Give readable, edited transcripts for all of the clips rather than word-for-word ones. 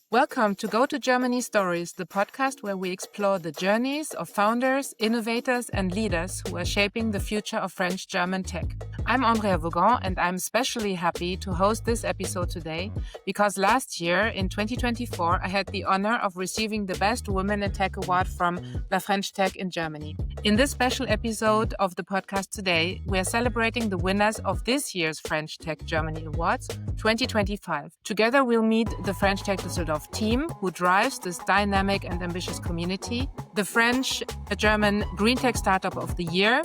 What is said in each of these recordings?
Welcome to Go to Germany Stories, the podcast where we explore the journeys of founders, innovators, and leaders who are shaping the future of French-German tech. I'm Andrea Vaugan, and I'm especially happy to host this episode today because last year, in 2024, I had the honor of receiving the Best Women in Tech Award from French Tech in Germany. In this special episode of the podcast today, we are celebrating the winners of this year's French Tech Germany Awards 2025. Together, we'll meet the French Tech Düsseldorf team who drives this dynamic and ambitious community, the French-German GreenTech Startup of the Year,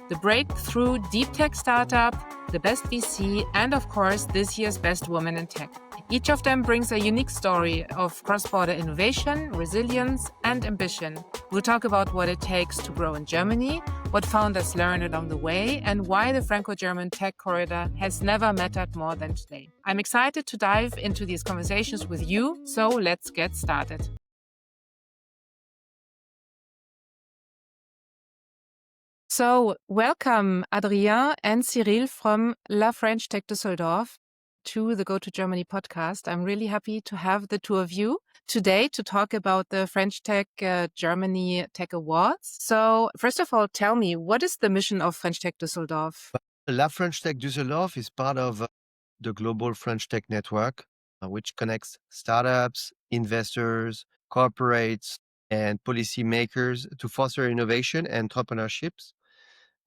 the Breakthrough DeepTech Startup, the Best VC, and of course, this year's Best Woman in Tech. Each of them brings a unique story of cross-border innovation, resilience, and ambition. We'll talk about what it takes to grow in Germany, what founders learn along the way, and why the Franco-German tech corridor has never mattered more than today. I'm excited to dive into these conversations with you, so let's get started. So, welcome Adrien and Cyril from French Tech Düsseldorf to the Go to Germany podcast. I'm really happy to have the two of you today to talk about the French Tech Germany Tech Awards. So, first of all, tell me, what is the mission of French Tech Düsseldorf? French Tech Düsseldorf is part of the global French Tech network, which connects startups, investors, corporates, and policymakers to foster innovation and entrepreneurships.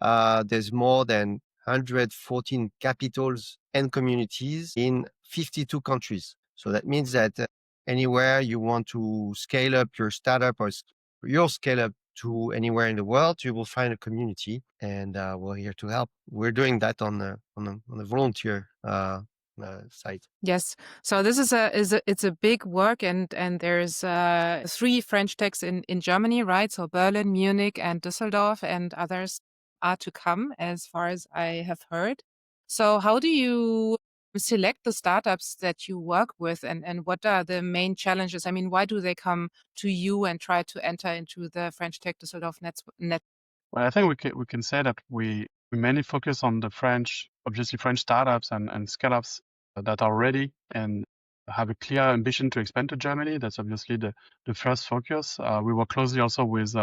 There's more than 114 capitals and communities in 52 countries. So that means that anywhere you want to scale up your startup or your scale up to anywhere in the world, you will find a community, and we're here to help. We're doing that on the volunteer site. Yes, so this is a big work, and there's 3 French techs in Germany, right? So Berlin, Munich, and Düsseldorf, and others are to come, as far as I have heard. So how do you select the startups that you work with, and what are the main challenges? I mean, why do they come to you and try to enter into the French Tech Düsseldorf net? Well, I think we can say that we mainly focus on the French startups and scale-ups that are ready and have a clear ambition to expand to Germany. That's obviously the first focus. We work closely also with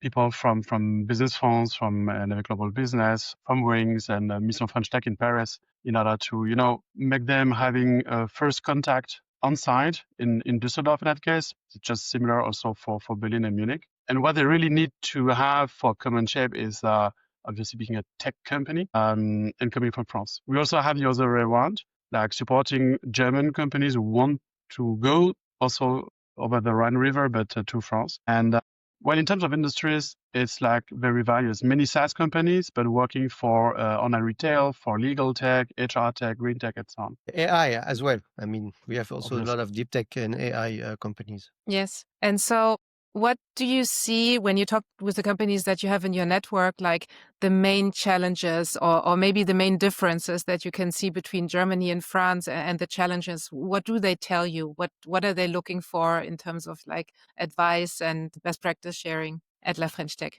people from business funds, from Neve Global Business, from Wings and Mission French Tech in Paris, in order to make them having a first contact on site in Düsseldorf in that case. It's just similar also for Berlin and Munich. And what they really need to have for common shape is obviously being a tech company and coming from France. We also have the other way around, like supporting German companies who want to go also over the Rhine River, but to France. And well, in terms of industries, it's like very various. Many SaaS companies, but working for online retail, for legal tech, HR tech, green tech, and so on. AI as well. I mean, we have also a lot of deep tech and AI companies. Yes. And so what do you see when you talk with the companies that you have in your network, like the main challenges or maybe the main differences that you can see between Germany and France and the challenges? What do they tell you? What are they looking for in terms of like advice and best practice sharing at French Tech?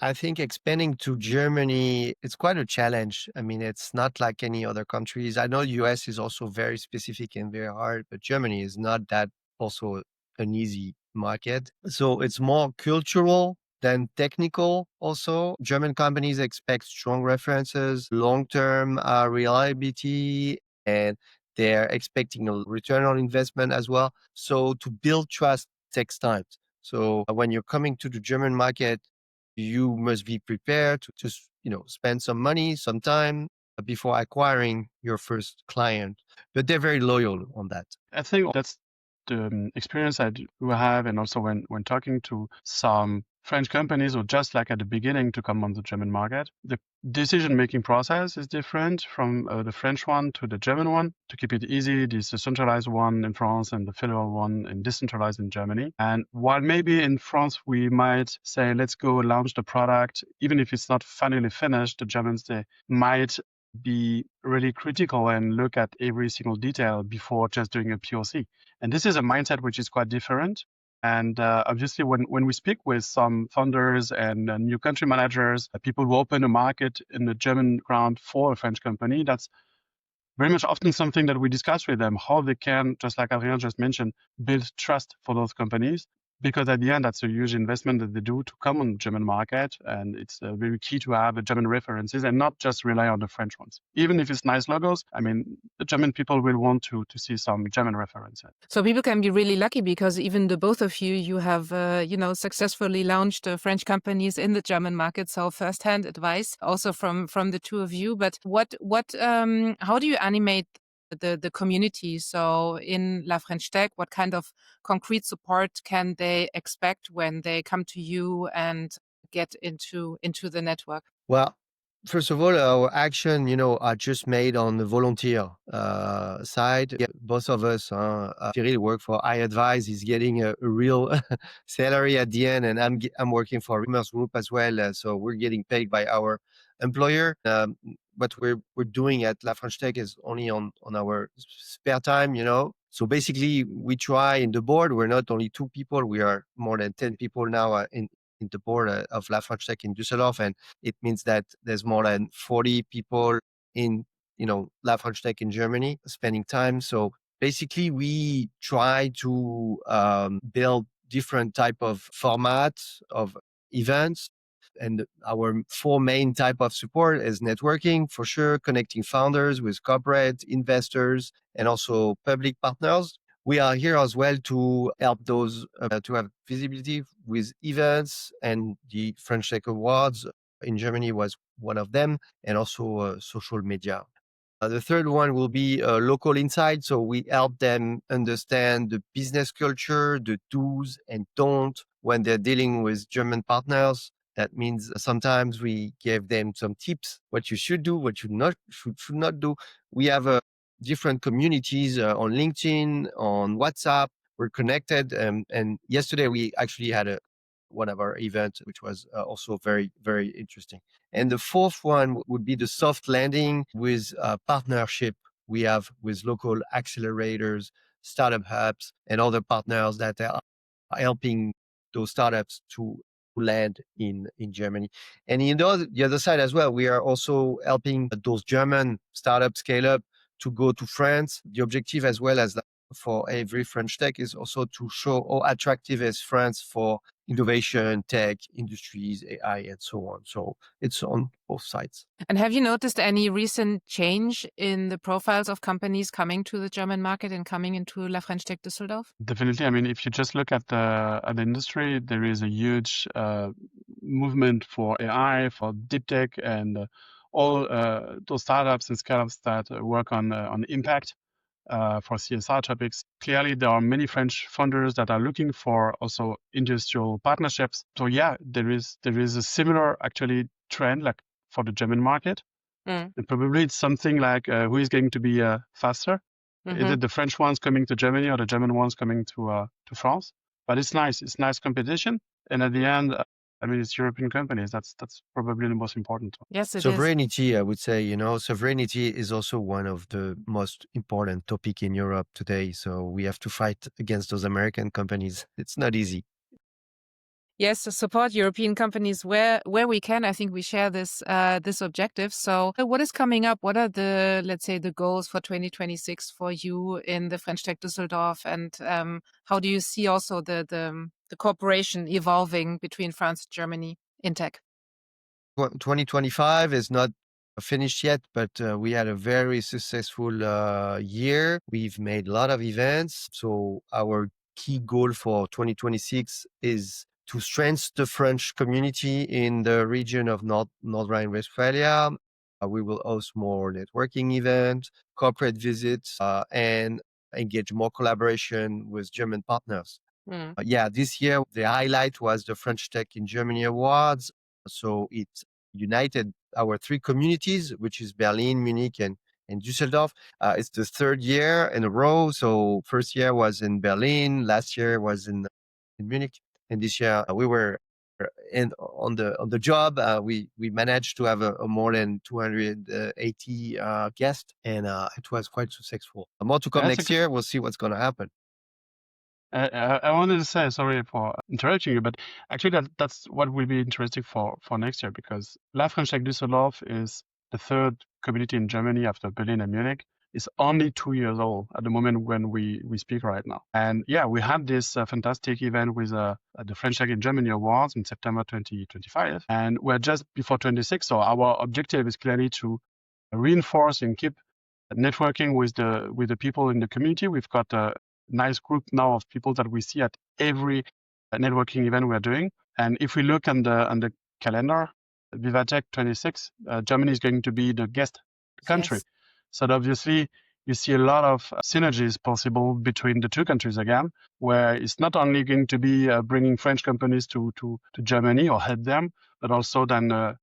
I think expanding to Germany, it's quite a challenge. I mean, it's not like any other countries. I know US is also very specific and very hard, but Germany is not that also an easy market. So it's more cultural than technical also. German companies expect strong references, long-term reliability, and they're expecting a return on investment as well. So to build trust takes time. So when you're coming to the German market, you must be prepared to just, spend some money, some time before acquiring your first client. But they're very loyal on that. I think that's the experience I do have, and also when talking to some French companies, or just like at the beginning to come on the German market, the decision-making process is different from the French one to the German one. To keep it easy, there's the centralized one in France and the federal one and decentralized in Germany. And while maybe in France we might say, let's go launch the product, even if it's not finally finished, the Germans, they might be really critical and look at every single detail before just doing a POC. And this is a mindset which is quite different. And obviously, when we speak with some founders and new country managers, people who open a market in the German ground for a French company, that's very much often something that we discuss with them, how they can, just like Adrien just mentioned, build trust for those companies. Because at the end, that's a huge investment that they do to come on the German market. And it's very key to have German references and not just rely on the French ones. Even if it's nice logos, I mean, the German people will want to see some German references. So people can be really lucky because even the both of you have, successfully launched French companies in the German market. So firsthand advice also from the two of you. But how do you animate the community? So in La French Tech, what kind of concrete support can they expect when they come to you and get into the network? Well, first of all, our action, are just made on the volunteer side. Yeah, both of us, Cyril work for iAdvise. He's getting a real salary at the end, and I'm working for Commerce Group as well. So we're getting paid by our employer. What we're doing at La French Tech is only on our spare time, So basically, we try in the board. We're not only 2 people. We are more than 10 people now in the board of La French Tech in Düsseldorf, and it means that there's more than 40 people in, La French Tech in Germany spending time. So basically, we try to build different type of formats of events. And our 4 main type of support is networking, for sure, connecting founders with corporate investors and also public partners. We are here as well to help those to have visibility with events, and the French Tech Awards in Germany was one of them, and also social media. The third one will be local insight. So we help them understand the business culture, the do's and don't when they're dealing with German partners. That means sometimes we give them some tips, what you should do, what you should not do. We have different communities on LinkedIn, on WhatsApp. We're connected. And yesterday we actually had one of our events, which was also very, very interesting. And the fourth one would be the soft landing with partnership we have with local accelerators, startup hubs, and other partners that are helping those startups to land in Germany. And the other side as well, we are also helping those German startups scale up to go to France. The objective as well as for every French tech is also to show how attractive is France for innovation, tech, industries, AI, and so on. So it's on both sides. And have you noticed any recent change in the profiles of companies coming to the German market and coming into La French Tech Düsseldorf? Definitely. I mean, if you just look at the industry, there is a huge movement for AI, for DeepTech, and all those startups and scale-ups that work on impact. For CSR topics. Clearly, there are many French founders that are looking for also industrial partnerships. So yeah, there is a similar actually trend like for the German market. And probably it's something like who is going to be faster? Is it the French ones coming to Germany or the German ones coming to France? But it's nice. It's nice competition. And at the end, I mean, it's European companies. That's probably the most important one. Yes, it is. Sovereignty, I would say, sovereignty is also one of the most important topic in Europe today. So we have to fight against those American companies. It's not easy. Yes, support European companies where we can. I think we share this objective. So what is coming up? What are the, let's say, the goals for 2026 for you in the French Tech Düsseldorf? And how do you see also the cooperation evolving between France and Germany in tech? 2025 is not finished yet, but we had a very successful year. We've made a lot of events. So our key goal for 2026 is to strengthen the French community in the region of North Rhine-Westphalia. We will host more networking events, corporate visits, and engage more collaboration with German partners. This year, the highlight was the French Tech in Germany Awards. So it united our 3 communities, which is Berlin, Munich, and Düsseldorf. It's the 3rd year in a row. So first year was in Berlin, last year was in Munich, and this year we were on the job. We managed to have a more than 280 guests, and it was quite successful. More to come next year. We'll see what's going to happen. I wanted to say, sorry for interrupting you, but actually that's what will be interesting for next year, because La French Tech Düsseldorf is the 3rd community in Germany after Berlin and Munich. is only 2 years old at the moment when we speak right now. And yeah, we had this fantastic event with the French Tech in Germany Awards in September 2025. And we're just before 26. So our objective is clearly to reinforce and keep networking with the people in the community. We've got a nice group now of people that we see at every networking event we're doing. And if we look on the calendar, VivaTech 26, Germany is going to be the guest country. Yes. So obviously, you see a lot of synergies possible between the two countries again, where it's not only going to be bringing French companies to Germany or help them, but also then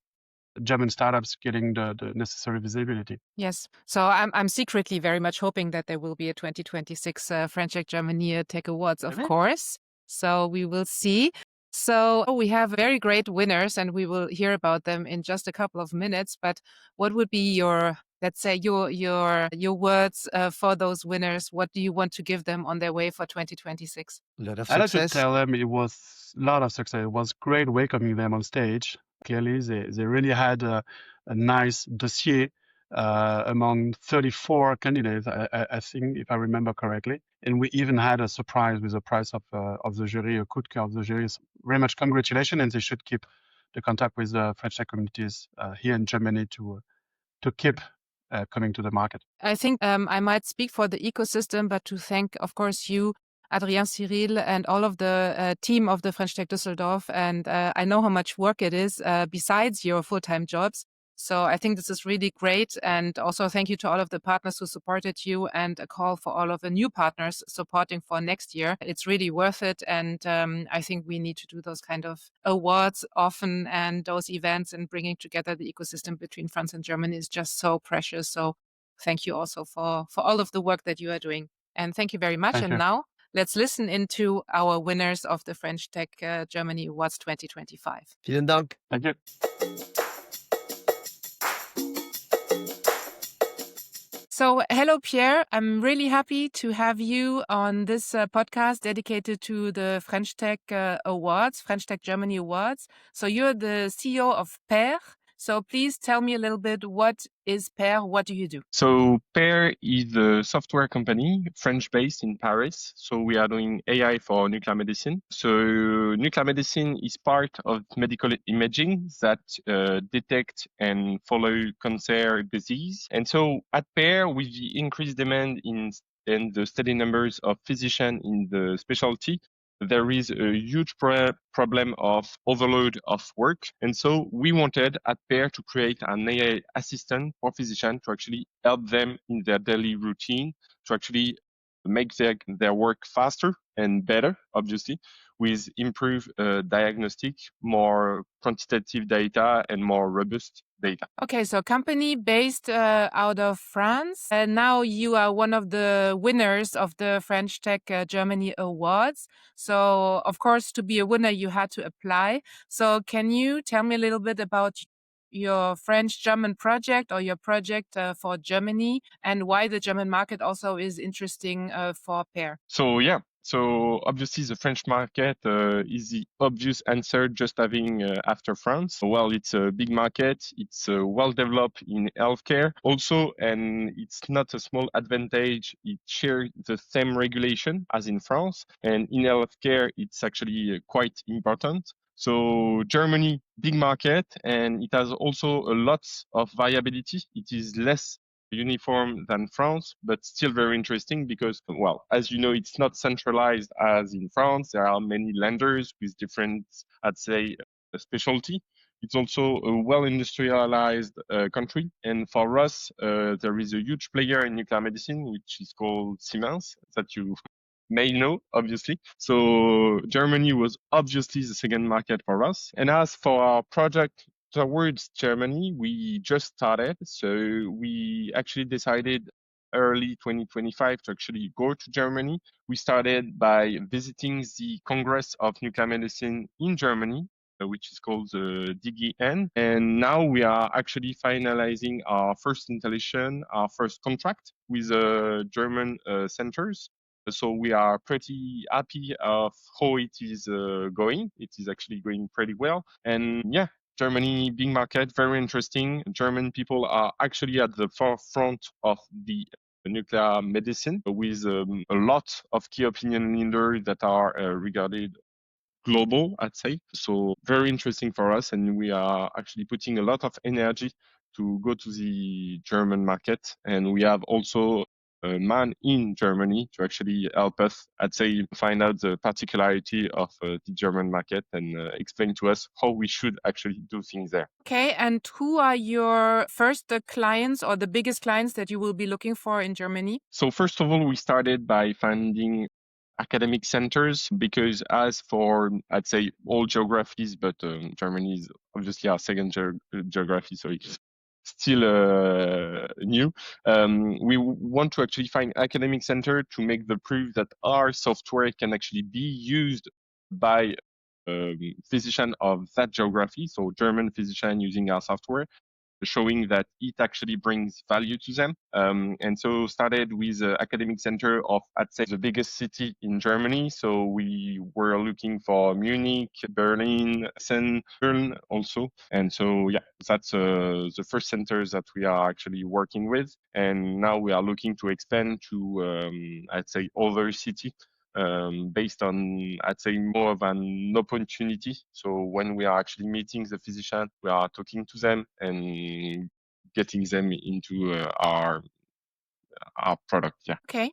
German startups getting the necessary visibility. Yes. So I'm secretly very much hoping that there will be a 2026 French Tech Germany Tech Awards, of course. So we will see. So we have very great winners, and we will hear about them in just a couple of minutes. But what would be your, let's say, your words for those winners? What do you want to give them on their way for 2026? A lot of I'd like to success. tell them it was a lot of success. It was great welcoming them on stage. Clearly, they really had a nice dossier among 34 candidates, I think, if I remember correctly. And we even had a surprise with the prize of the jury, a coup de cœur of the jury. So very much congratulations, and they should keep the contact with the French tech communities here in Germany to keep coming to the market. I think I might speak for the ecosystem, but to thank, of course, you, Adrien, Cyril, and all of the team of the French Tech Düsseldorf. And I know how much work it is besides your full-time jobs. So I think this is really great. And also thank you to all of the partners who supported you, and a call for all of the new partners supporting for next year. It's really worth it. And I think we need to do those kind of awards often, and those events, and bringing together the ecosystem between France and Germany is just so precious. So thank you also for all of the work that you are doing. And thank you very much. Thank and you. Now let's listen into our winners of the French Tech Germany Awards 2025. Vielen Dank. Thank you. So, hello, Pierre. I'm really happy to have you on this podcast dedicated to the French Tech Awards, French Tech Germany Awards. So, you're the CEO of Paire. So, please tell me a little bit, what is Paire? What do you do? So Paire is a software company, French-based in Paris. So we are doing AI for nuclear medicine. So nuclear medicine is part of medical imaging that detect and follow cancer disease. And so at Paire, with the increased demand in the steady numbers of physicians in the specialty, there is a huge problem of overload of work. And so we wanted at Paire to create an AI assistant for physicians to actually help them in their daily routine, to actually make their work faster and better, obviously, with improved diagnostic, more quantitative data, and more robust data. Okay, so company based out of France. And now you are one of the winners of the French Tech Germany Awards. So, of course, to be a winner, you had to apply. So can you tell me a little bit about your French-German project, or your project for Germany, and why the German market also is interesting for Paire? So obviously the French market is the obvious answer just having after France. Well, it's a big market. It's well developed in healthcare also, and it's not a small advantage. It shares the same regulation as in France, and in healthcare, it's actually quite important. So Germany, big market, and it has also a lot of variability. It is less uniform than France, but still very interesting because, well, as you know, it's not centralized as in France. There are many lenders with different, I'd say, specialty. It's also a well-industrialized country. And for us, there is a huge player in nuclear medicine, which is called Siemens, that you may know, obviously. So Germany was obviously the second market for us. And as for our project towards Germany, we just started. So we actually decided early 2025 to actually go to Germany. We started by visiting the Congress of Nuclear Medicine in Germany, which is called the DGN. And now we are actually finalizing our first installation, our first contract with German centers. So we are pretty happy of how it is going. It is actually going pretty well. And yeah, Germany, big market, very interesting. German people are actually at the forefront of the nuclear medicine with a lot of key opinion leaders that are regarded global, I'd say. So very interesting for us. And we are actually putting a lot of energy to go to the German market. And we have also a man in Germany to actually help us, I'd say, find out the particularity of the German market and explain to us how we should actually do things there. Okay, and who are your first clients or the biggest clients that you will be looking for in Germany? So first of all, we started by finding academic centers because as for, I'd say, all geographies, but Germany is obviously our second geography, so it's still new. We want to actually find academic center to make the proof that our software can actually be used by physician of that geography, so German physician using our software, showing that it actually brings value to them. And so started with academic center of, I'd say, the biggest city in Germany. So we were looking for Munich, Berlin, Essen, Köln also. And so, yeah, that's the first centers that we are actually working with. And now we are looking to expand to, I'd say, other cities. Based on, I'd say, more of an opportunity. So when we are actually meeting the physician, we are talking to them and getting them into our product. Yeah. Okay.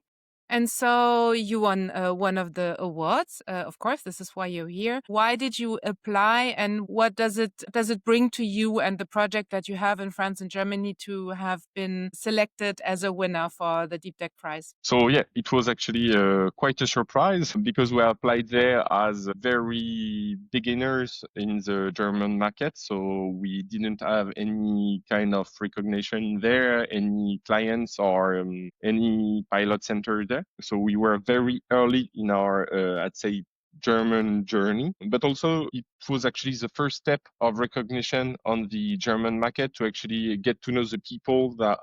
And so you won one of the awards. Of course, this is why you're here. Why did you apply, and what does it bring to you and the project that you have in France and Germany to have been selected as a winner for the DeepTech prize? So yeah, it was actually quite a surprise because we applied there as very beginners in the German market. So we didn't have any kind of recognition there, any clients or any pilot center there. So we were very early in our, I'd say, German journey, but also it was actually the first step of recognition on the German market to actually get to know the people that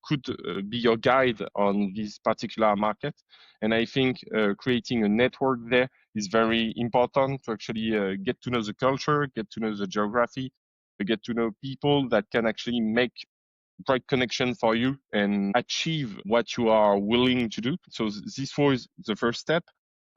could be your guide on this particular market. And I think creating a network there is very important to actually get to know the culture, get to know the geography, get to know people that can actually make right connection for you and achieve what you are willing to do. So this was the first step.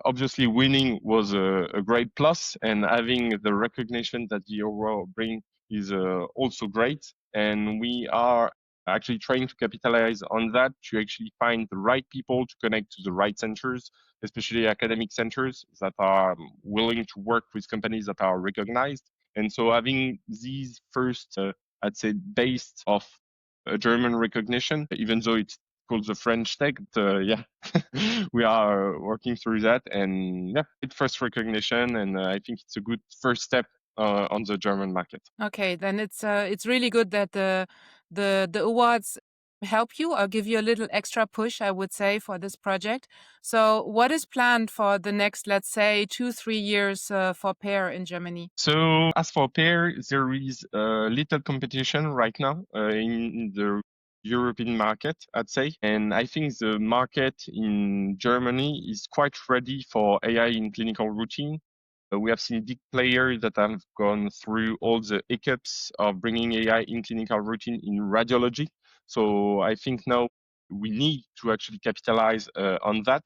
Obviously, winning was a great plus, and having the recognition that the overall bring is also great. And we are actually trying to capitalize on that to actually find the right people to connect to the right centers, especially academic centers that are willing to work with companies that are recognized. And so having these first, I'd say, based off German recognition, even though it's called the French Tech, yeah, we are working through that, and yeah, it's first recognition, and I think it's a good first step on the German market. Okay, then it's really good that the awards help you or give you a little extra push, I would say, for this project. So what is planned for the next, let's say, 2-3 years for Paire in Germany? So as for Paire, there is little competition right now in the European market, I'd say. And I think the market in Germany is quite ready for AI in clinical routine. We have seen big players that have gone through all the hiccups of bringing AI in clinical routine in radiology. So I think now we need to actually capitalize on that.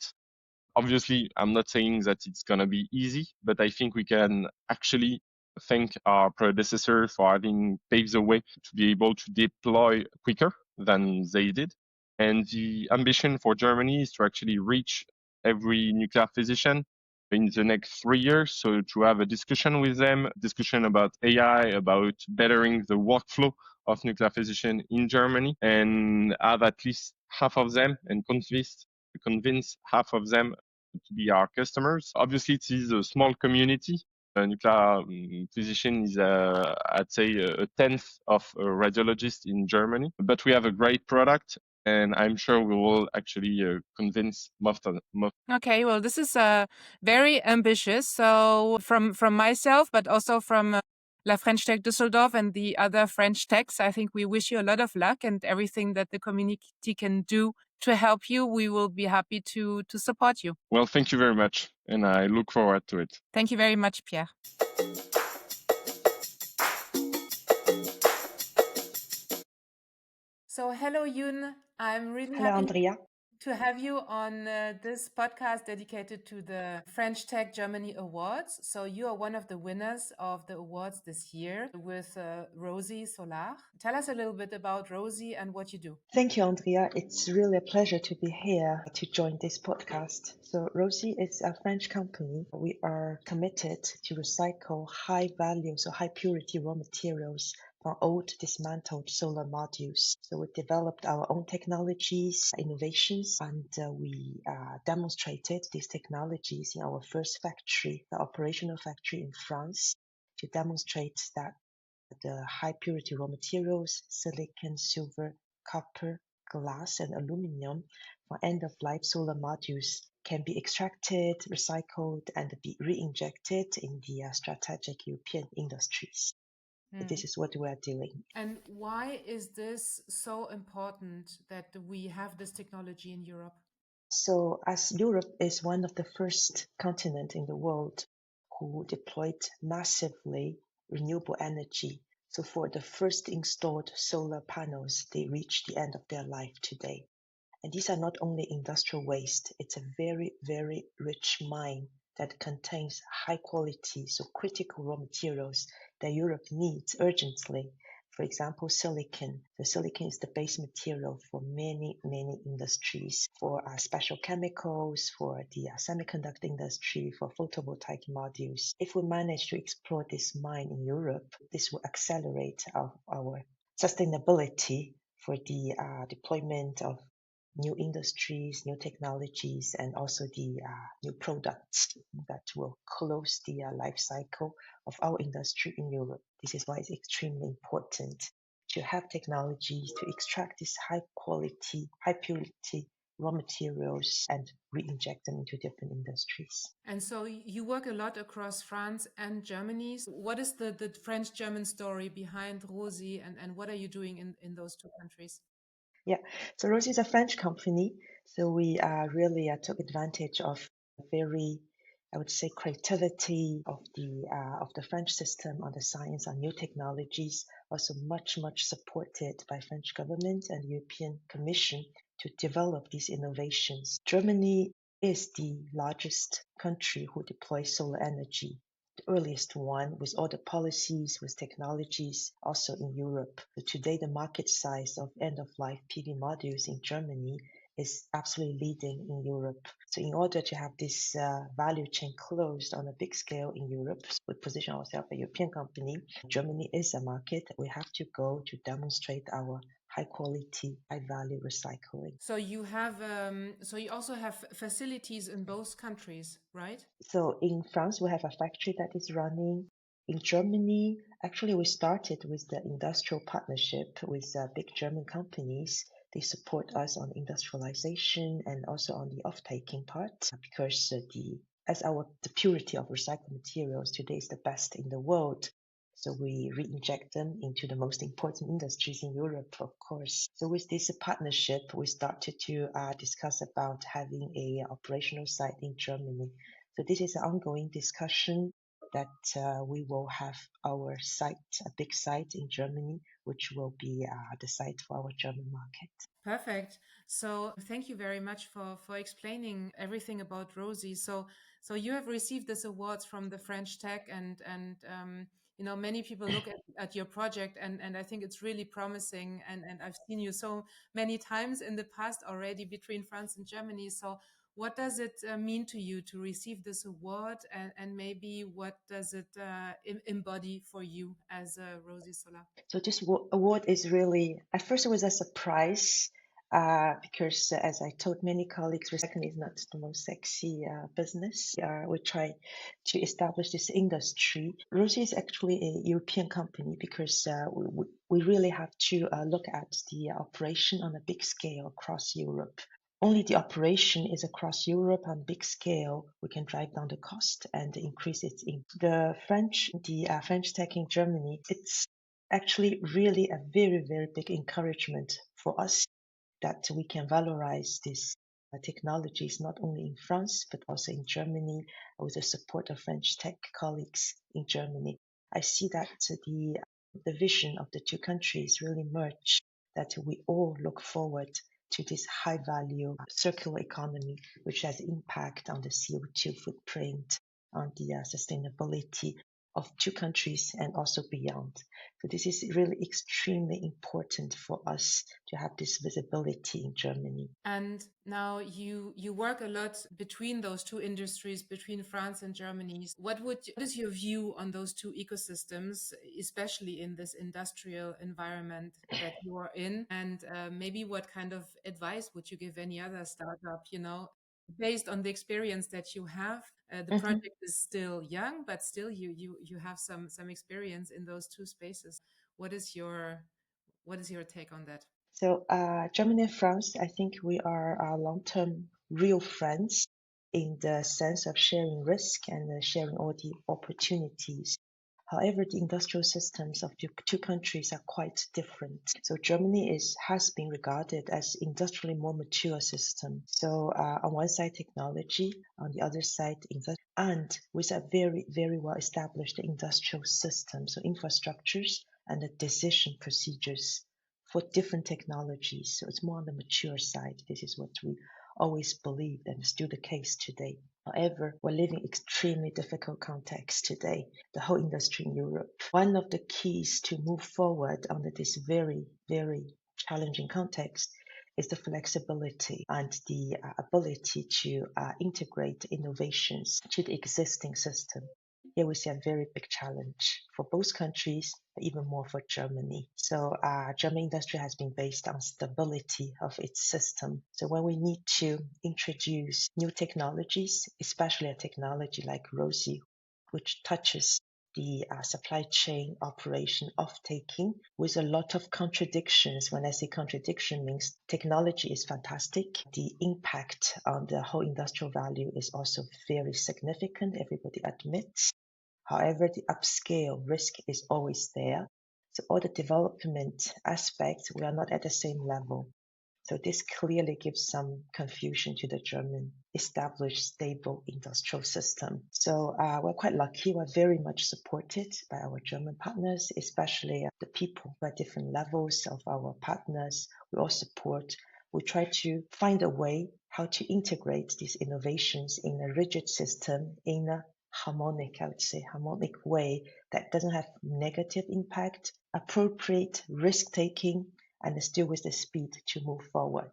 Obviously, I'm not saying that it's going to be easy, but I think we can actually thank our predecessors for having paved the way to be able to deploy quicker than they did. And the ambition for Germany is to actually reach every nuclear physician in the next 3 years. So to have a discussion with them, discussion about AI, about bettering the workflow of nuclear physician in Germany, and have at least half of them and convince half of them to be our customers. Obviously, it is a small community. A nuclear physician is, I'd say, a tenth of a radiologist in Germany. But we have a great product, and I'm sure we will actually convince most of them. Okay, well, this is very ambitious. So from myself, but also from La French Tech Düsseldorf and the other French techs, I think we wish you a lot of luck and everything that the community can do to help you. We will be happy to support you. Well, thank you very much, and I look forward to it. Thank you very much, Pierre. So, hello, Yun. I'm really Hello, happy Andrea. to have you on this podcast dedicated to the French Tech Germany Awards. So, you are one of the winners of the awards this year with ROSi Solar. Tell us a little bit about ROSi and what you do. Thank you, Andrea. It's really a pleasure to be here to join this podcast. So, ROSi is a French company. We are committed to recycle high value, so high purity raw materials from old dismantled solar modules. So, we developed our own technologies, innovations, and we demonstrated these technologies in our first factory, the operational factory in France, to demonstrate that the high purity raw materials, silicon, silver, copper, glass, and aluminum for end-of-life solar modules can be extracted, recycled, and be re-injected in the strategic European industries. So this is what we are doing. And why is this so important that we have this technology in Europe? So as Europe is one of the first continent in the world who deployed massively renewable energy. So for the first installed solar panels, they reach the end of their life today. And these are not only industrial waste, it's a very, very rich mine that contains high quality, so critical raw materials that Europe needs urgently. For example, silicon. The silicon is the base material for many, many industries, for special chemicals, for the semiconductor industry, for photovoltaic modules. If we manage to explore this mine in Europe, this will accelerate our sustainability for the deployment of new industries, new technologies, and also the new products that will close the life cycle of our industry in Europe. This is why it's extremely important to have technologies to extract this high quality, high purity raw materials and re-inject them into different industries. And so you work a lot across France and Germany. So what is the French-German story behind ROSi and what are you doing in those two countries? Yeah, so ROSi is a French company. So we really took advantage of very, I would say, creativity of the French system on the science and new technologies. Also much supported by French government and European Commission to develop these innovations. Germany is the largest country who deploys solar energy, the earliest one with all the policies, with technologies, also in Europe. So today, the market size of end-of-life PV modules in Germany is absolutely leading in Europe. So in order to have this value chain closed on a big scale in Europe, we position ourselves as a European company. Germany is a market that we have to go to demonstrate our high quality, high value recycling. So you have, so you also have facilities in both countries, right? So in France, we have a factory that is running. In Germany, actually, we started with the industrial partnership with big German companies. They support us on industrialization and also on the off-taking part because the purity of recycled materials today is the best in the world. So we re-inject them into the most important industries in Europe, of course. So with this partnership, we started to discuss about having a operational site in Germany. So this is an ongoing discussion that we will have our site, a big site in Germany, which will be the site for our German market. Perfect. So thank you very much for explaining everything about ROSi. So you have received this awards from the French Tech and you know, many people look at your project and I think it's really promising and I've seen you so many times in the past already between France and Germany. So what does it mean to you to receive this award and maybe what does it embody for you as a ROSi Solar? So this award is really, at first it was a surprise because as I told many colleagues, recycling is not the most sexy business. We try to establish this industry. ROSi is actually a European company because we really have to look at the operation on a big scale across Europe. Only the operation is across Europe on big scale. We can drive down the cost and increase its the French Tech in Germany. It's actually really a very, very big encouragement for us that we can valorize these technologies not only in France but also in Germany with the support of French tech colleagues in Germany. I see that the vision of the two countries really merge, that we all look forward to this high value circular economy, which has impact on the CO2 footprint, on the sustainability of two countries and also beyond. So this is really extremely important for us to have this visibility in Germany. And now you work a lot between those two industries, between France and Germany. What is your view on those two ecosystems, especially in this industrial environment that you are in? And maybe what kind of advice would you give any other startup, based on the experience that you have? The project is still young, but still you have some experience in those two spaces. What is your take on that? So Germany and France, I think we are long-term real friends in the sense of sharing risk and sharing all the opportunities. However, the industrial systems of the two countries are quite different. So Germany has been regarded as industrially more mature system. So on one side, technology, on the other side, and with a very, very well established industrial system, so infrastructures and the decision procedures for different technologies. So it's more on the mature side. This is what we always believed and still the case today. However, we're living extremely difficult context today, the whole industry in Europe. One of the keys to move forward under this very, very challenging context is the flexibility and the ability to integrate innovations to the existing system. Here we see a very big challenge for both countries, but even more for Germany. So German industry has been based on stability of its system. So when we need to introduce new technologies, especially a technology like ROSi, which touches the supply chain operation of taking with a lot of contradictions. When I say contradiction, means technology is fantastic. The impact on the whole industrial value is also very significant, everybody admits. However, the upscale risk is always there. So all the development aspects, we are not at the same level. So this clearly gives some confusion to the German established stable industrial system. So we're quite lucky. We're very much supported by our German partners, especially the people at different levels of our partners. We all support. We try to find a way how to integrate these innovations in a rigid system, in a harmonic way that doesn't have negative impact, appropriate risk-taking, and still with the speed to move forward.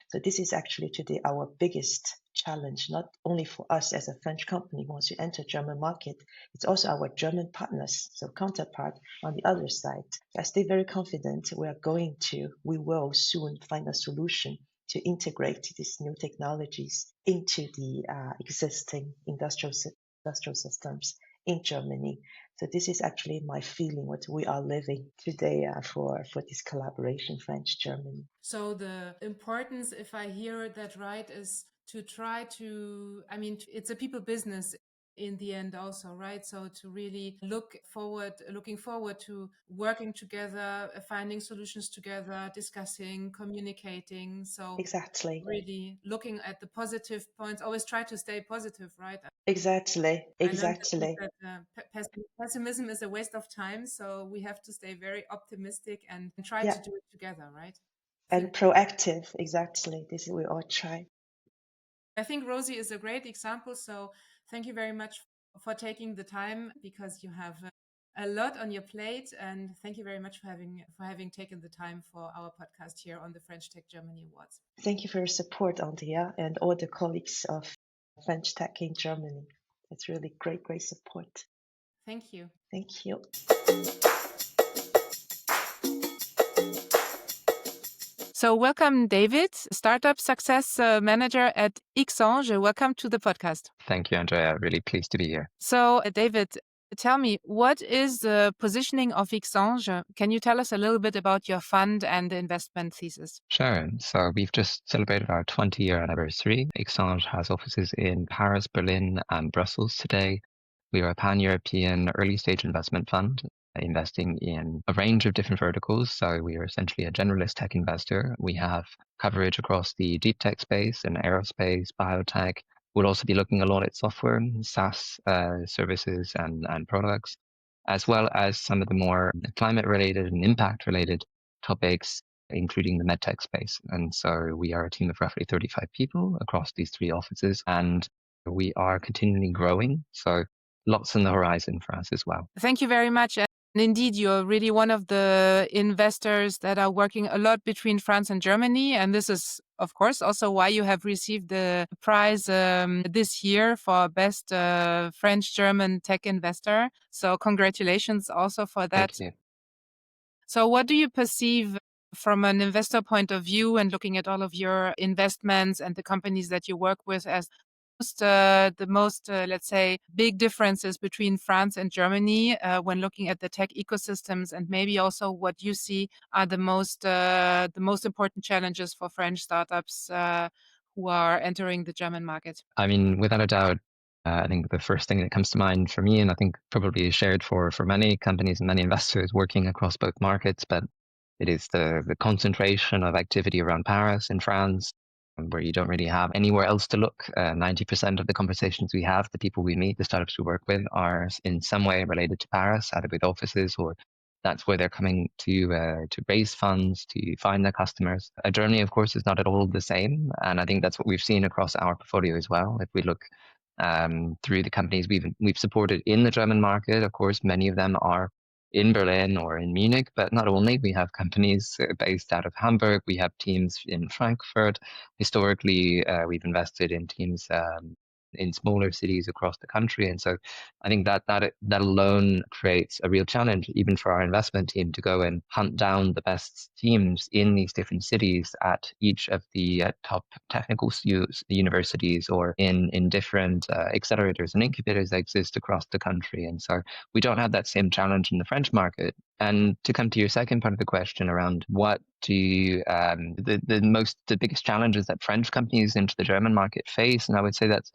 So this is actually today our biggest challenge, not only for us as a French company once we enter German market, it's also our German partners, so counterpart on the other side. So I stay very confident we will soon find a solution to integrate these new technologies into the existing industrial systems in Germany. So this is actually my feeling, what we are living today for this collaboration, French-Germany. So the importance, if I hear that right, is to try to, it's a people business in the end also, right? So to really looking forward to working together, finding solutions together, discussing, communicating. So exactly, really looking at the positive points, always try to stay positive, right? Exactly. I learned that pessimism is a waste of time. So we have to stay very optimistic and try to do it together, right? And proactive, exactly. This is we all try. I think ROSi is a great example. So thank you very much for taking the time, because you have a lot on your plate, and thank you very much for having taken the time for our podcast here on the French Tech Germany Awards. Thank you for your support, Andrea, and all the colleagues of French Tech in Germany. It's really great support. Thank you. Thank you. So welcome, David, Startup Success Manager at XAnge. Welcome to the podcast. Thank you, Andrea. Really pleased to be here. So, David, tell me, what is the positioning of XAnge? Can you tell us a little bit about your fund and the investment thesis? Sure. So we've just celebrated our 20-year anniversary. XAnge has offices in Paris, Berlin, and Brussels today. We are a pan-European early-stage investment fund, investing in a range of different verticals. So we are essentially a generalist tech investor. We have coverage across the DeepTech space and aerospace, biotech. We'll also be looking a lot at software, SaaS services and products, as well as some of the more climate-related and impact-related topics, including the medtech space. And so we are a team of roughly 35 people across these 3 offices, and we are continually growing. So lots on the horizon for us as well. Thank you very much. And indeed, you're really one of the investors that are working a lot between France and Germany. And this is, of course, also why you have received the prize this year for Best French-German Tech Investor. So congratulations also for that. Thank you. So what do you perceive from an investor point of view and looking at all of your investments and the companies that you work with as the most, let's say, big differences between France and Germany when looking at the tech ecosystems, and maybe also what you see are the most important challenges for French startups who are entering the German market? I mean, without a doubt, I think the first thing that comes to mind for me, and I think probably is shared for many companies and many investors working across both markets, but it is the concentration of activity around Paris in France, where you don't really have anywhere else to look. 90% of the conversations we have, the people we meet, the startups we work with, are in some way related to Paris, either with offices or that's where they're coming to raise funds, to find their customers. Germany, of course, is not at all the same, and I think that's what we've seen across our portfolio as well. If we look through the companies we've supported in the German market, of course, many of them are in Berlin or in Munich, but not only. We have companies based out of Hamburg. We have teams in Frankfurt. Historically, we've invested in teams in smaller cities across the country. And so I think that alone creates a real challenge, even for our investment team, to go and hunt down the best teams in these different cities at each of the top technical universities or in different accelerators and incubators that exist across the country. And so we don't have that same challenge in the French market. And to come to your second part of the question around what do you, the biggest challenges that French companies into the German market face, and I would say that's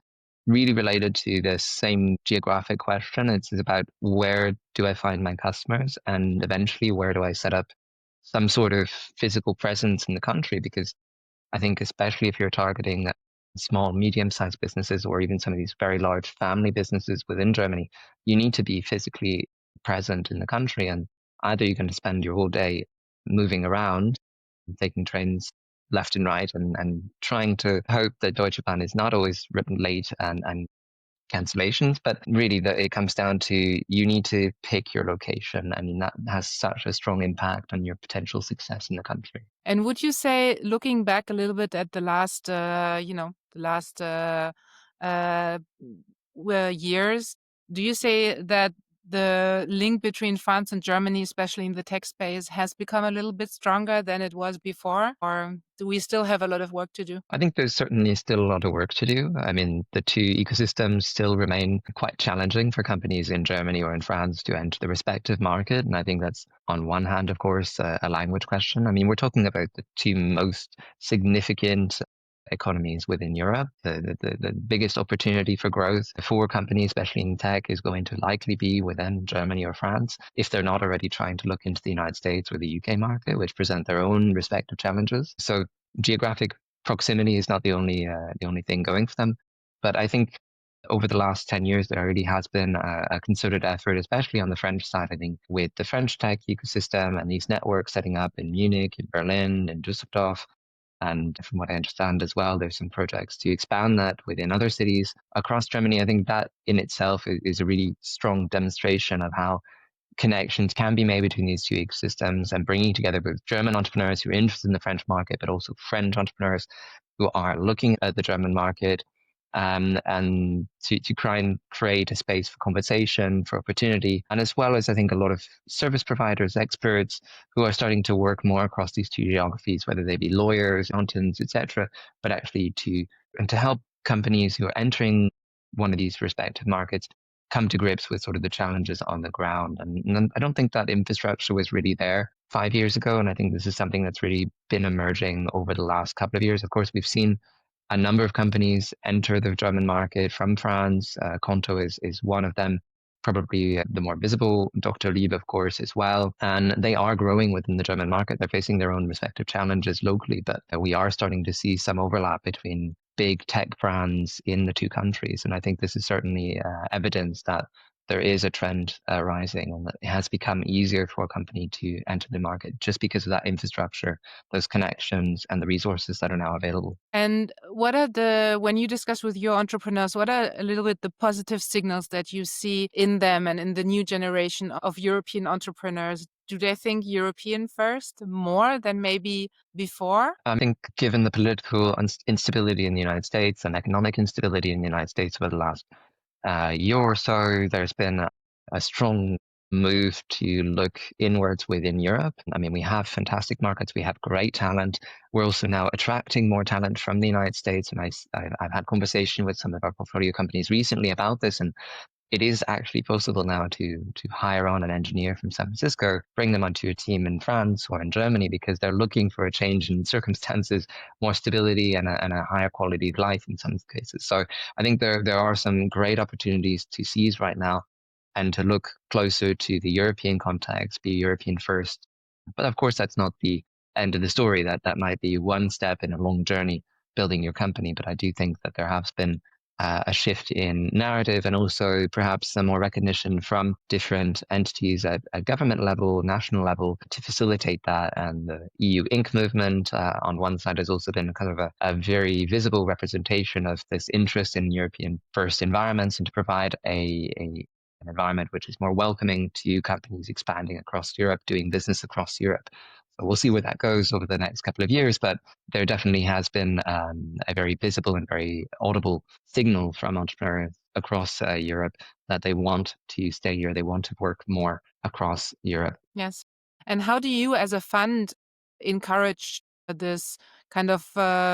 really related to the same geographic question. It's about where do I find my customers, and eventually where do I set up some sort of physical presence in the country? Because I think especially if you're targeting small, medium-sized businesses or even some of these very large family businesses within Germany, you need to be physically present in the country. And either you're going to spend your whole day moving around, taking trains left and right, and trying to hope that Deutsche Bahn is not always written late and cancellations, but really that it comes down to you need to pick your location. I mean, that has such a strong impact on your potential success in the country. And would you say, looking back a little bit at the last, years, do you say that the link between France and Germany, especially in the tech space, has become a little bit stronger than it was before? Or do we still have a lot of work to do? I think there's certainly still a lot of work to do. I mean, the two ecosystems still remain quite challenging for companies in Germany or in France to enter the respective market. And I think that's, on one hand, of course, a language question. I mean, we're talking about the two most significant economies within Europe. The biggest opportunity for growth for companies, especially in tech, is going to likely be within Germany or France, if they're not already trying to look into the United States or the UK market, which present their own respective challenges. So geographic proximity is not the only thing going for them. But I think over the last 10 years, there really has been a concerted effort, especially on the French side, I think, with the French tech ecosystem and these networks setting up in Munich, in Berlin, in Düsseldorf. And from what I understand as well, there's some projects to expand that within other cities across Germany. I think that in itself is a really strong demonstration of how connections can be made between these two ecosystems, and bringing together both German entrepreneurs who are interested in the French market, but also French entrepreneurs who are looking at the German market, and to try and create a space for conversation, for opportunity, and as well as I think a lot of service providers, experts who are starting to work more across these two geographies, whether they be lawyers, accountants, etc., but actually to help companies who are entering one of these respective markets come to grips with sort of the challenges on the ground. And I don't think that infrastructure was really there 5 years ago, and I think this is something that's really been emerging over the last couple of years. Of course, we've seen a number of companies enter the German market from France. Conto is one of them, probably the more visible. Dr. Lieb, of course, as well. And they are growing within the German market. They're facing their own respective challenges locally, but we are starting to see some overlap between big tech brands in the two countries. And I think this is certainly evidence that there is a trend rising, and that it has become easier for a company to enter the market just because of that infrastructure, those connections, and the resources that are now available. And what are when you discuss with your entrepreneurs, what are a little bit the positive signals that you see in them and in the new generation of European entrepreneurs? Do they think European first more than maybe before? I think given the political instability in the United States and economic instability in the United States over the last year or so, there's been a strong move to look inwards within Europe. I mean, we have fantastic markets, we have great talent. We're also now attracting more talent from the United States. And I've had conversation with some of our portfolio companies recently about this, and it is actually possible now to hire on an engineer from San Francisco, bring them onto a team in France or in Germany because they're looking for a change in circumstances, more stability, and a higher quality of life in some cases. So I think there are some great opportunities to seize right now and to look closer to the European context, be European first. But of course, that's not the end of the story. That might be one step in a long journey building your company. But I do think that there has been a shift in narrative and also perhaps some more recognition from different entities at government level, national level to facilitate that. And the EU Inc. movement on one side has also been kind of a very visible representation of this interest in European first environments and to provide an environment which is more welcoming to companies expanding across Europe, doing business across Europe. So we'll see where that goes over the next couple of years, but there definitely has been a very visible and very audible signal from entrepreneurs across Europe that they want to stay here, they want to work more across Europe. Yes. And how do you as a fund encourage this kind of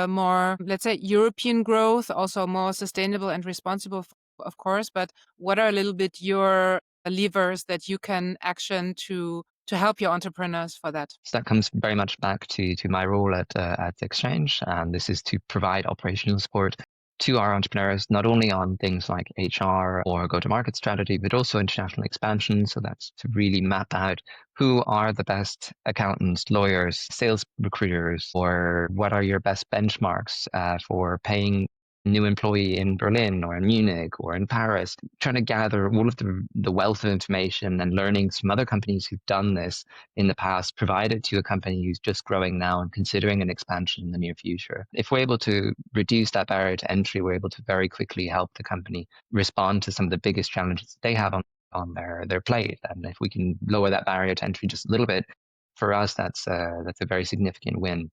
more, let's say, European growth, also more sustainable and responsible, of course, but what are a little bit your levers that you can action to help your entrepreneurs for that? So that comes very much back to my role at XAnge, and this is to provide operational support to our entrepreneurs, not only on things like HR or go-to-market strategy, but also international expansion. So that's to really map out who are the best accountants, lawyers, sales recruiters, or what are your best benchmarks for paying new employee in Berlin or in Munich or in Paris, trying to gather all of the wealth of information and learnings from other companies who've done this in the past, provide it to a company who's just growing now and considering an expansion in the near future. If we're able to reduce that barrier to entry, we're able to very quickly help the company respond to some of the biggest challenges they have on their plate. And if we can lower that barrier to entry just a little bit, for us, that's a very significant win.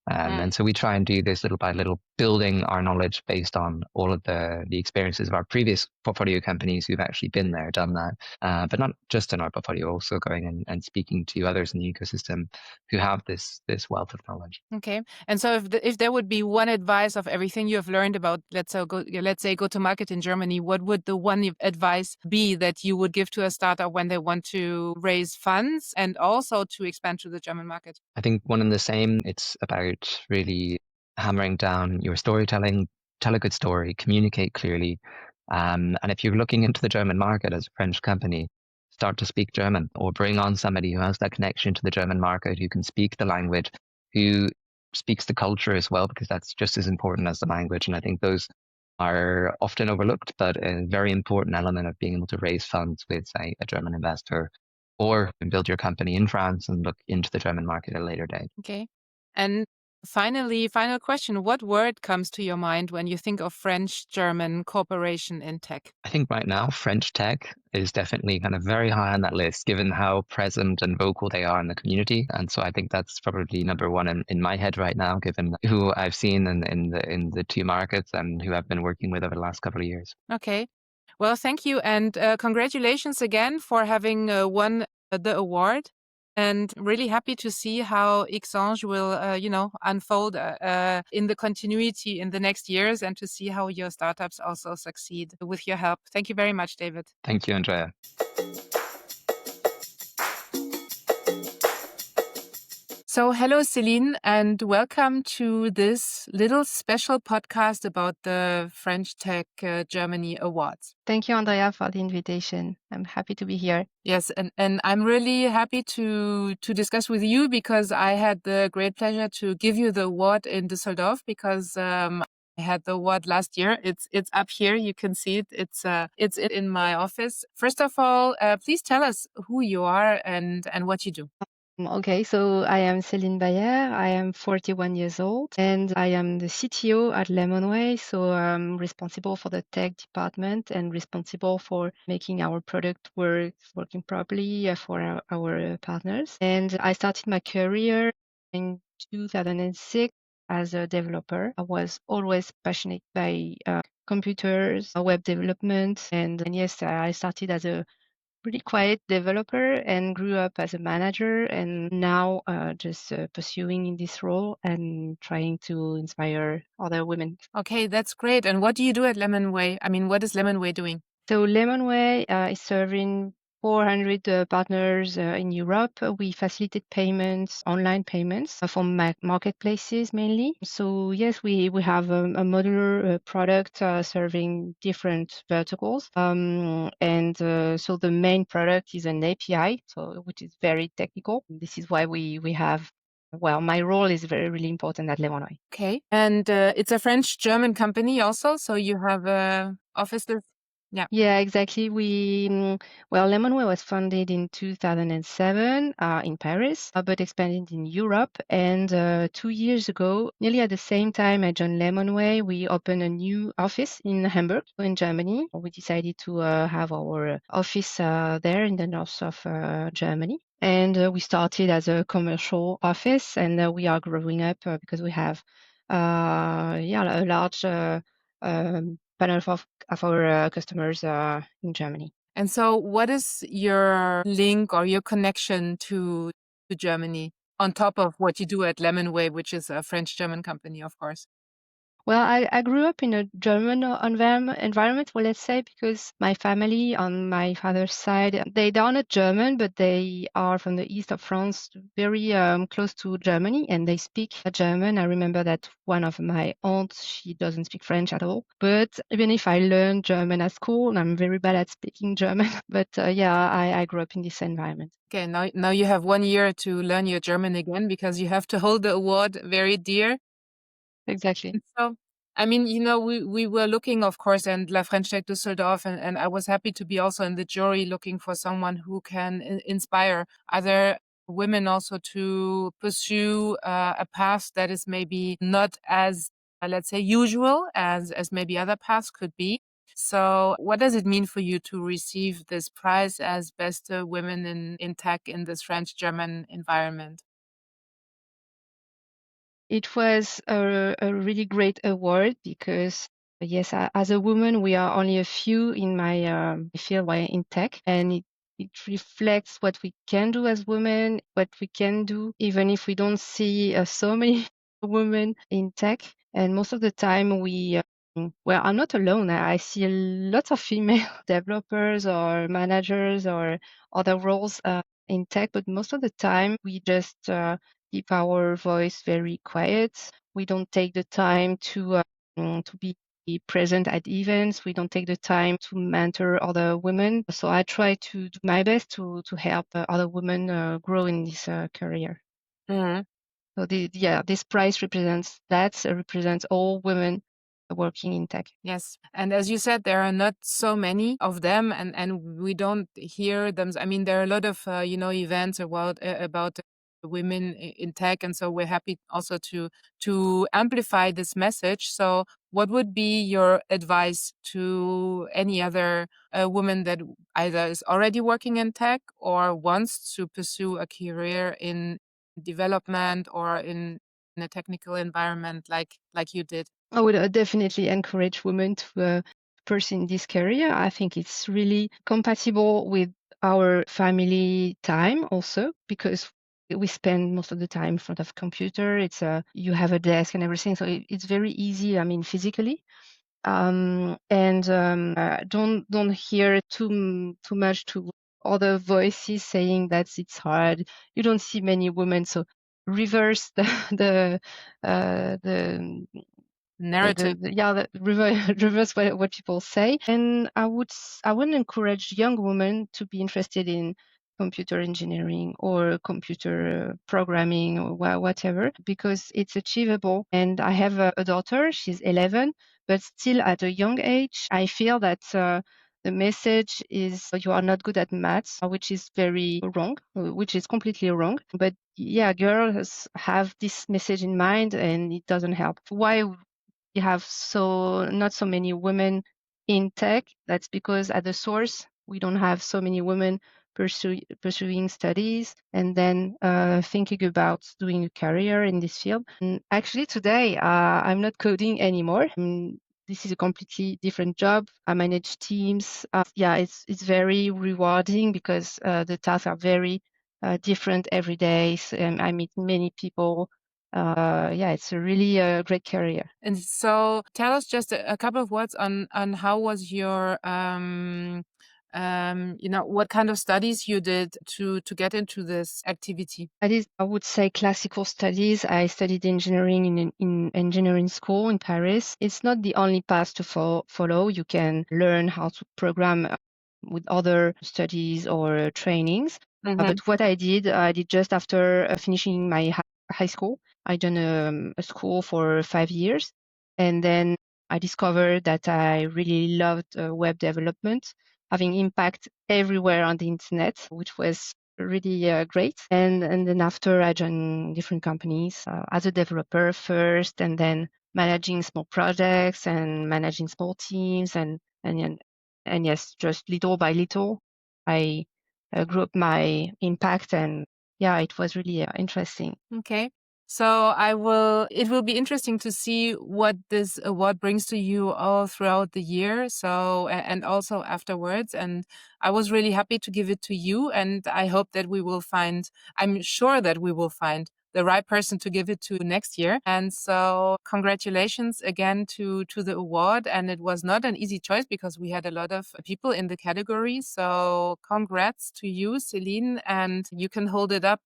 And so we try and do this little by little, building our knowledge based on all of the experiences of our previous portfolio companies who've actually been there, done that, but not just in our portfolio, also going and speaking to others in the ecosystem who have this wealth of knowledge. Okay. And so if there would be one advice of everything you have learned about, let's say go to market in Germany, what would the one advice be that you would give to a startup when they want to raise funds and also to expand to the German market? I think one and the same. It's about really hammering down your storytelling, tell a good story, communicate clearly. And if you're looking into the German market as a French company, start to speak German or bring on somebody who has that connection to the German market, who can speak the language, who speaks the culture as well, because that's just as important as the language. And I think those are often overlooked, but a very important element of being able to raise funds with, say, a German investor, or build your company in France and look into the German market at a later date. Okay. And finally, final question. What word comes to your mind when you think of French-German cooperation in tech? I think right now, French tech is definitely kind of very high on that list, given how present and vocal they are in the community. And so I think that's probably number one in my head right now, given who I've seen in the two markets and who I've been working with over the last couple of years. Okay. Well, thank you. And congratulations again for having won the award. And really happy to see how XAnge will, unfold in the continuity in the next years, and to see how your startups also succeed with your help. Thank you very much, David. Thank you, Andrea. So hello, Céline, and welcome to this little special podcast about the French Tech Germany Awards. Thank you, Andrea, for the invitation. I'm happy to be here. Yes, and I'm really happy to discuss with you, because I had the great pleasure to give you the award in Düsseldorf, because I I had the award last year. It's up here. You can see it. It's in my office. First of all, please tell us who you are and what you do. Okay, so I am Céline Paire. I am 41 years old and I am the CTO at Lemonway. So I'm responsible for the tech department and responsible for making our product working properly for our partners. And I started my career in 2006 as a developer. I was always passionate by computers, web development, and yes, I started as a pretty quiet developer and grew up as a manager and now just pursuing in this role and trying to inspire other women. Okay, that's great. And what do you do at Lemonway? I mean, what is Lemonway doing? So Lemonway is serving 400 partners in Europe. We facilitate payments, online payments from marketplaces mainly. So yes, we have a modular product serving different verticals. And so the main product is an API, so which is very technical. This is why we have. Well, my role is really important at Lemonway. Okay, and it's a French-German company also, so you have offices. Yeah, exactly. Lemonway was founded in 2007 in Paris, but expanded in Europe. And 2 years ago, nearly at the same time I joined Lemonway, we opened a new office in Hamburg, in Germany. We decided to have our office there in the north of Germany. And we started as a commercial office, and we are growing up because we have a large panel of our customers in Germany. And so what is your link or your connection to Germany on top of what you do at Lemonway, which is a French-German company, of course? Well, I grew up in a German environment, well, let's say, because my family on my father's side, they are not German, but they are from the east of France, very close to Germany, and they speak German. I remember that one of my aunts, she doesn't speak French at all. But even if I learned German at school, and I'm very bad at speaking German, but I grew up in this environment. Okay, now you have 1 year to learn your German again because you have to hold the award very dear. Exactly. So, I mean, we were looking, of course, and La French Tech Düsseldorf, and I was happy to be also in the jury looking for someone who can inspire other women also to pursue a path that is maybe not as, let's say, usual as maybe other paths could be. So what does it mean for you to receive this prize as best women in tech in this French-German environment? It was a really great award because, yes, as a woman, we are only a few in my field in tech, and it reflects what we can do as women, what we can do, even if we don't see so many women in tech. And most of the time, I'm not alone. I see lots of female developers or managers or other roles in tech, but most of the time, we just keep our voice very quiet. We don't take the time to be present at events. We don't take the time to mentor other women. So I try to do my best to help other women grow in this career. Mm-hmm. So this prize represents all women working in tech. Yes. And as you said, there are not so many of them and we don't hear them. I mean, there are a lot of, events about women in tech. And so we're happy also to amplify this message. So what would be your advice to any other woman that either is already working in tech or wants to pursue a career in development or in a technical environment like you did? I would definitely encourage women to pursue this career. I think it's really compatible with our family time also because we spend most of the time in front of computer. It's you have a desk and everything, so it's very easy. I mean, physically. Don't hear too much to other voices saying that it's hard. You don't see many women, so reverse the Narrative. Reverse what people say. And I would encourage young women to be interested in computer engineering or computer programming or whatever, because it's achievable. And I have a daughter, she's 11, but still at a young age, I feel that the message is you are not good at maths, which is very wrong, which is completely wrong. But yeah, girls have this message in mind and it doesn't help. Why we have not so many women in tech? That's because at the source, we don't have so many women pursuing studies and then thinking about doing a career in this field. And actually today, I'm not coding anymore. This is a completely different job. I manage teams. It's very rewarding because the tasks are very different every day. So, I meet many people. It's a really great career. And so tell us just a couple of words on how was your what kind of studies you did to get into this activity. That is, I would say, classical studies. I studied engineering in engineering school in Paris. It's not the only path to follow. You can learn how to program with other studies or trainings. But what I did just after finishing my high school. I done a school for 5 years, and then I discovered that I really loved web development, having impact everywhere on the internet, which was really great. And then after I joined different companies as a developer first, and then managing small projects and managing small teams, and yes, just little by little, I grew up my impact, and it was really interesting. Okay. So it will be interesting to see what this award brings to you all throughout the year. So, and also afterwards. And I was really happy to give it to you. And I hope that I'm sure that we will find the right person to give it to next year. And so congratulations again to the award. And it was not an easy choice because we had a lot of people in the category. So congrats to you, Céline, and you can hold it up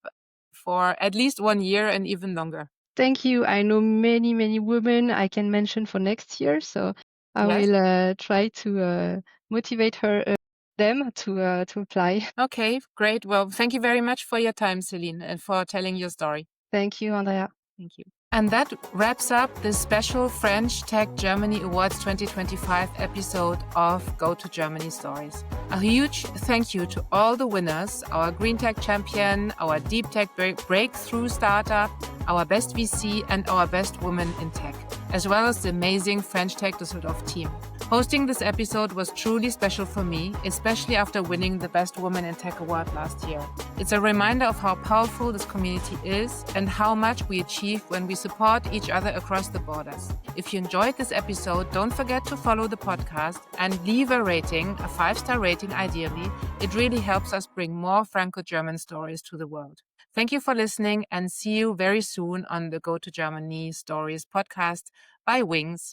for at least 1 year and even longer. Thank you. I know many women I can mention for next year, so I will try to motivate them to apply. Okay, great. Well, thank you very much for your time, Céline, and for telling your story. Thank you, Andrea. Thank you. And that wraps up this special French Tech Germany Awards 2025 episode of Go to Germany Stories. A huge thank you to all the winners, our GreenTech champion, our DeepTech breakthrough startup, our best VC, and our best woman in tech, as well as the amazing French Tech Düsseldorf team. Hosting this episode was truly special for me, especially after winning the Best Woman in Tech award last year. It's a reminder of how powerful this community is and how much we achieve when we support each other across the borders. If you enjoyed this episode, don't forget to follow the podcast and leave a rating, a 5-star rating ideally. It really helps us bring more Franco-German stories to the world. Thank you for listening and see you very soon on the Go to Germany Stories podcast by Wings.